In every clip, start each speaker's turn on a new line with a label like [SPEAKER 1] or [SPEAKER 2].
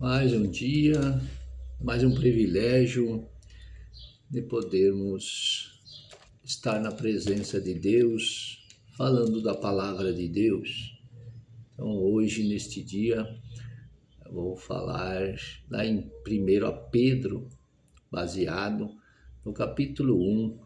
[SPEAKER 1] Mais um dia, mais um privilégio de podermos estar na presença de Deus, falando da palavra de Deus. Então, hoje, neste dia, eu vou falar lá em 1 Pedro, baseado no capítulo 1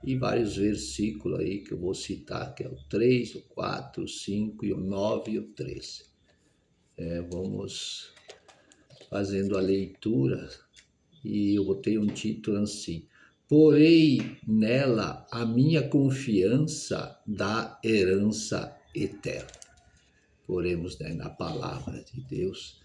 [SPEAKER 1] e vários versículos aí que eu vou citar, que é o 3, o 4, o 5 e o 9 e o 13. Vamos fazendo a leitura e eu botei um título assim: porei nela a minha confiança da herança eterna. Poremos, na palavra de Deus,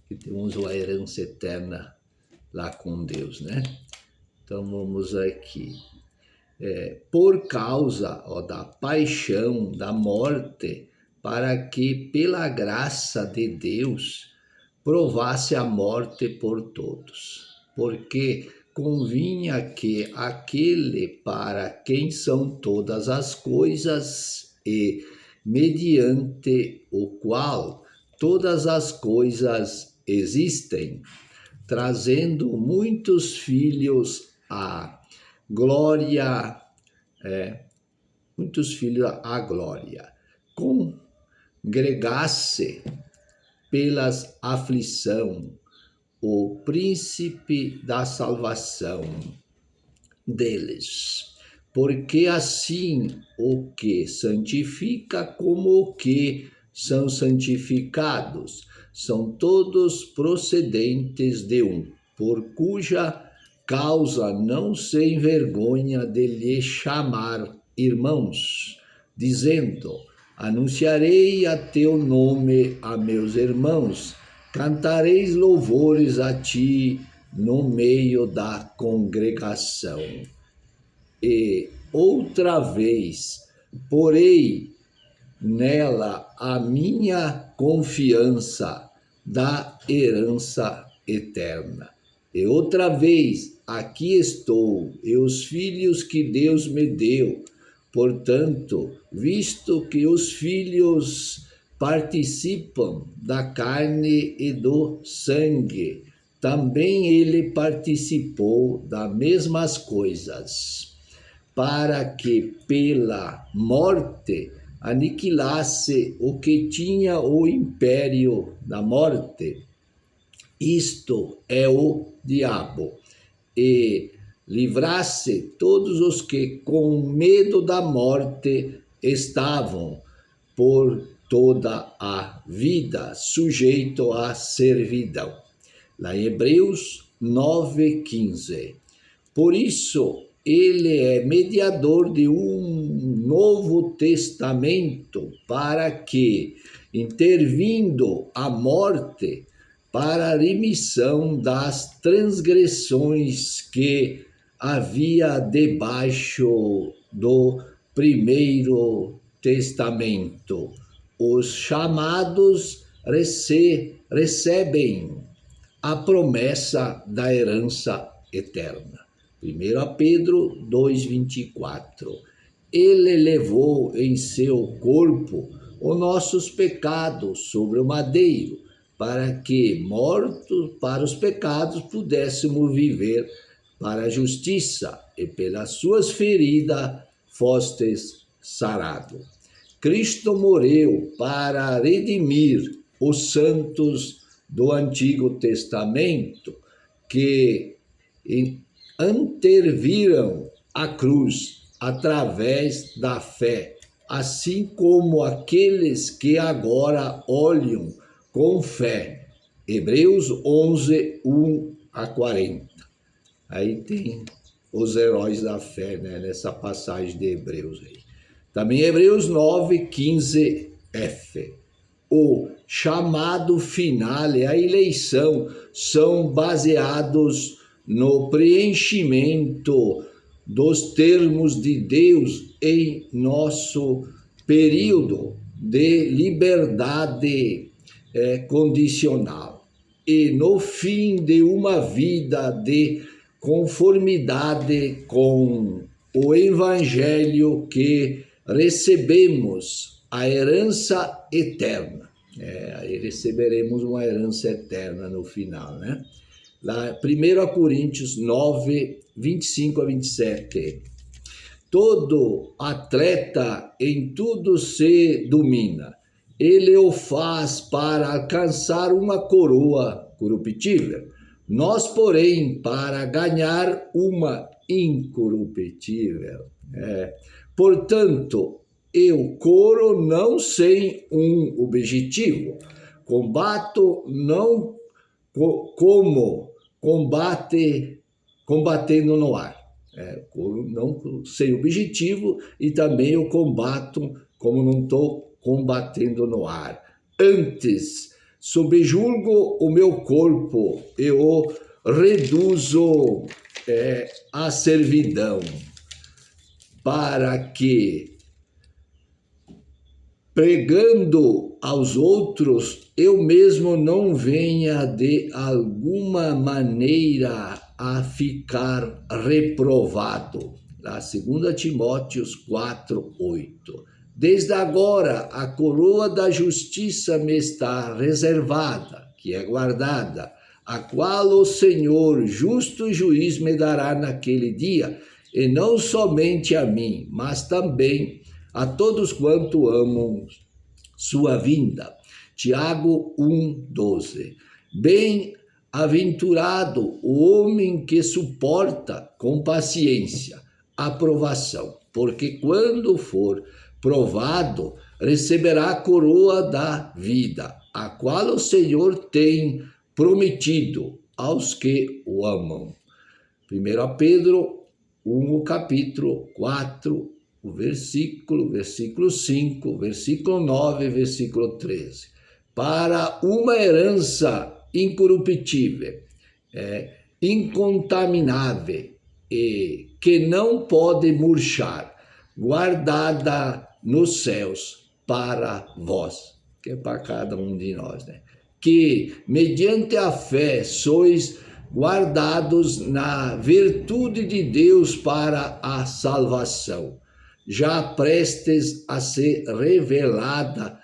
[SPEAKER 1] que temos a herança eterna lá com Deus, né? Então vamos aqui. Por causa da paixão, da morte, para que pela graça de Deus provasse a morte por todos, porque convinha que aquele para quem são todas as coisas e mediante o qual todas as coisas existem, trazendo muitos filhos à glória, congregasse pelas aflição, o príncipe da salvação deles. Porque assim o que santifica como o que são santificados, são todos procedentes de um, por cuja causa não se envergonha de lhe chamar irmãos, dizendo: anunciarei a teu nome a meus irmãos, cantareis louvores a ti no meio da congregação. E outra vez porei nela a minha confiança da herança eterna. E outra vez aqui estou, e os filhos que Deus me deu. Portanto, visto que os filhos participam da carne e do sangue, também ele participou das mesmas coisas, para que pela morte aniquilasse o que tinha o império da morte, isto é o diabo, e livrasse todos os que com medo da morte estavam por toda a vida sujeitos à servidão. Lá em Hebreus 9:15. Por isso, ele é mediador de um novo testamento, para que, intervindo a morte, para a remissão das transgressões que havia debaixo do primeiro testamento, os chamados recebem a promessa da herança eterna. 1 Pedro 2:24. Ele levou em seu corpo os nossos pecados sobre o madeiro, para que, mortos para os pecados, pudéssemos viver para a justiça, e pelas suas feridas fostes sarados. Cristo morreu para redimir os santos do Antigo Testamento, que anteviram a cruz através da fé, assim como aqueles que agora olham com fé. Hebreus 11, 1-40. Aí tem os heróis da fé, nessa passagem de Hebreus aí. Também Hebreus 9:15f. O chamado final e a eleição são baseados no preenchimento dos termos de Deus em nosso período de liberdade condicional e no fim de uma vida de conformidade com o Evangelho que recebemos, a herança eterna. Aí receberemos uma herança eterna no final, né? Lá, 1 Coríntios 9, 25 a 27. Todo atleta em tudo se domina. Ele o faz para alcançar uma coroa corruptível. Nós, porém, para ganhar uma incorruptível. Portanto, eu corro não sem um objetivo. Combato não como combatendo no ar. Corro não sem objetivo e também eu combato como não estou combatendo no ar. Antes, subjulgo o meu corpo e o reduzo à servidão, para que, pregando aos outros, eu mesmo não venha de alguma maneira a ficar reprovado. Lá, 2 Timóteos 4, 8. Desde agora a coroa da justiça me está reservada, que é guardada, a qual o Senhor, justo juiz, me dará naquele dia, e não somente a mim, mas também a todos quanto amam sua vinda. Tiago 1:12. Bem-aventurado o homem que suporta com paciência a provação, porque quando for provado, receberá a coroa da vida, a qual o Senhor tem prometido aos que o amam. 1 Pedro 1, capítulo 4, o versículo 5, versículo 9, versículo 13. Para uma herança incorruptível, incontaminável e que não pode murchar, guardada nos céus para vós, que é para cada um de nós, né? Que mediante a fé sois guardados na virtude de Deus para a salvação, já prestes a ser revelada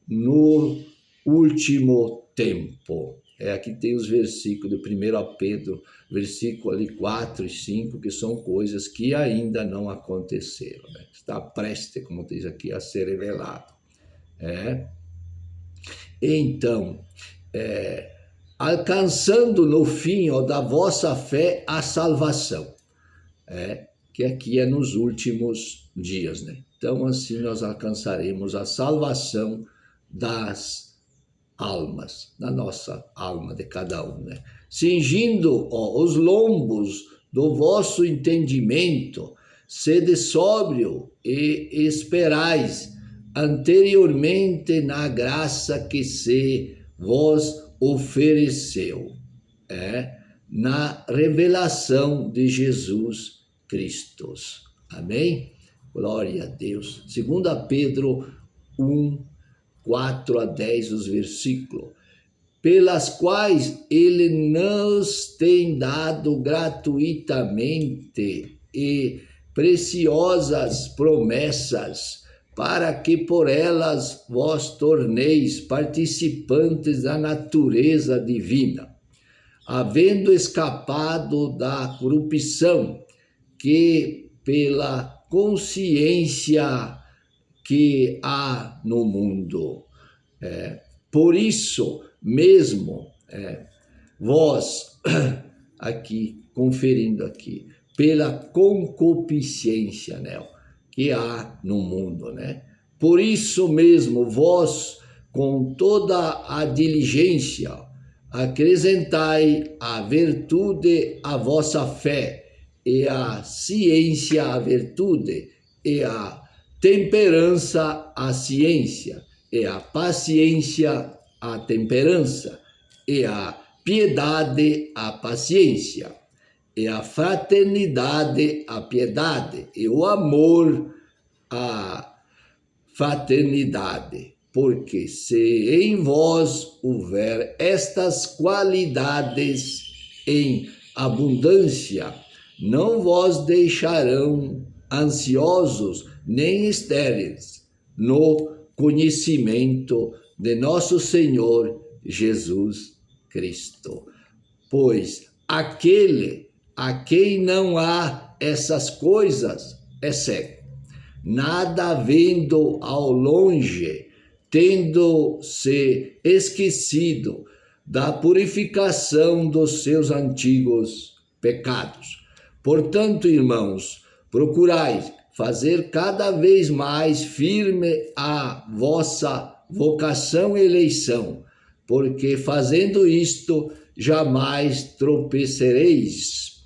[SPEAKER 1] no último tempo. Aqui tem os versículos de 1 Pedro, versículo ali 4 e 5, que são coisas que ainda não aconteceram, né? Está prestes, como diz aqui, a ser revelado. Então, alcançando no fim da vossa fé a salvação, que aqui é nos últimos dias, né? Então, assim nós alcançaremos a salvação das almas, da nossa alma de cada um, né? Cingindo os lombos do vosso entendimento, sede sóbrio e esperais anteriormente na graça que se vos ofereceu, na revelação de Jesus Cristo. Amém? Glória a Deus. 2 Pedro 1, 4 a 10, os versículos, pelas quais ele nos tem dado gratuitamente e preciosas promessas, para que por elas vos torneis participantes da natureza divina, havendo escapado da corrupção que pela consciência que há no mundo. Por isso mesmo, vós, aqui, conferindo aqui, pela concupiscência, né, que há no mundo, né? Por isso mesmo, vós, com toda a diligência, acrescentai a virtude à vossa fé, e a ciência à virtude, e a temperança à ciência, e a paciência à temperança, e a piedade à paciência, e a fraternidade à piedade, e o amor à fraternidade. Porque se em vós houver estas qualidades em abundância, não vos deixarão ansiosos nem estéreis no conhecimento de nosso Senhor Jesus Cristo. Pois aquele a quem não há essas coisas é cego, nada vendo ao longe, tendo se esquecido da purificação dos seus antigos pecados. Portanto, irmãos, procurai fazer cada vez mais firme a vossa vocação e eleição, porque fazendo isto jamais tropeçareis.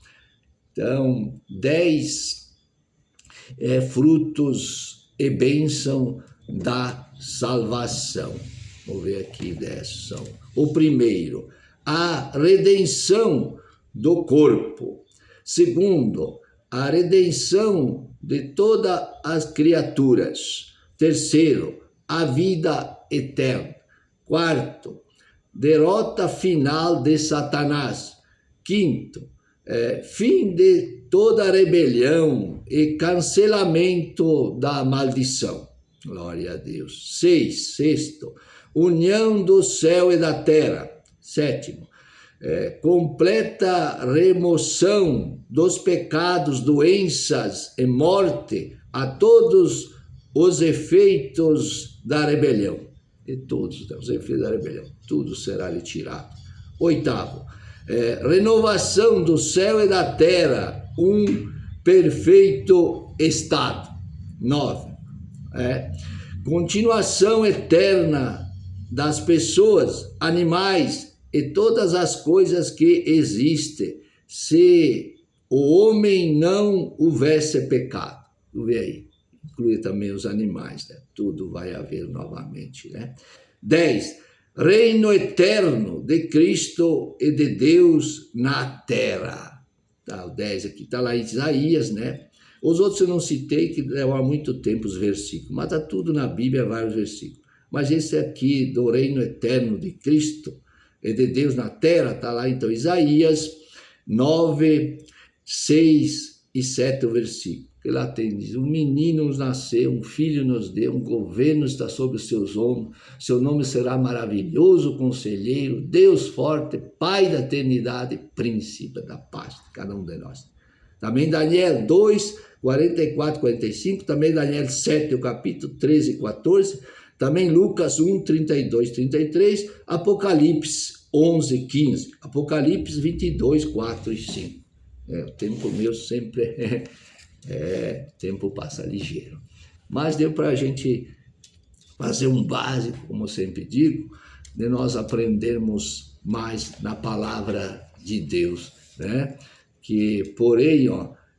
[SPEAKER 1] Então, 10 frutos e bênção da salvação. Vamos ver aqui 10 são. O primeiro, a redenção do corpo. Segundo, a redenção de todas as criaturas. Terceiro, a vida eterna. Quarto, derrota final de Satanás. Quinto, fim de toda rebelião e cancelamento da maldição. Glória a Deus. Sexto, união do céu e da terra. Sétimo, completa remoção dos pecados, doenças e morte a todos os efeitos da rebelião. E todos os efeitos da rebelião. Tudo será lhe tirado. Oitavo, renovação do céu e da terra, um perfeito estado. 9. Continuação eterna das pessoas, animais e todas as coisas que existem, se o homem não houvesse pecado. Vê aí, inclui também os animais, né? Tudo vai haver novamente, né? 10. Reino eterno de Cristo e de Deus na terra. Tá, o 10 aqui, está lá em Isaías, né? Os outros eu não citei, que levam há muito tempo os versículos, mas está tudo na Bíblia, vários versículos. Mas esse aqui, do reino eterno de Cristo e de Deus na terra, está lá então Isaías 9, 6 e 7 o versículo. Que lá tem, diz, um menino nos nasceu, um filho nos deu, um governo está sobre os seus ombros, seu nome será maravilhoso, conselheiro, Deus forte, Pai da eternidade, príncipe da paz, cada um de nós. Também Daniel 2, 44, 45, também Daniel 7, o capítulo 13 e 14, também Lucas 1, 32, 33, Apocalipse 11, 15, Apocalipse 22, 4 e 5. O tempo meu sempre tempo passa ligeiro. Mas deu para a gente fazer um básico, como eu sempre digo, de nós aprendermos mais na palavra de Deus, né? Que porém,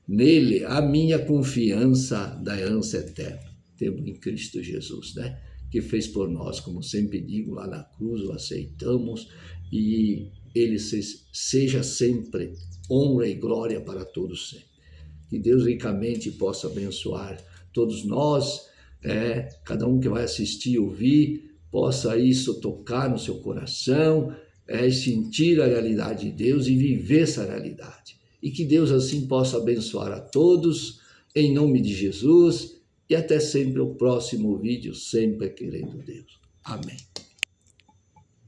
[SPEAKER 1] nele a minha confiança da herança eterna. Temos em Cristo Jesus, né? Que fez por nós, como sempre digo, lá na cruz, o aceitamos e ele seja sempre honra e glória para todos sempre. Que Deus ricamente possa abençoar todos nós, cada um que vai assistir, ouvir, possa isso tocar no seu coração, sentir a realidade de Deus e viver essa realidade. E que Deus assim possa abençoar a todos, em nome de Jesus, e até sempre o próximo vídeo, sempre querendo Deus. Amém.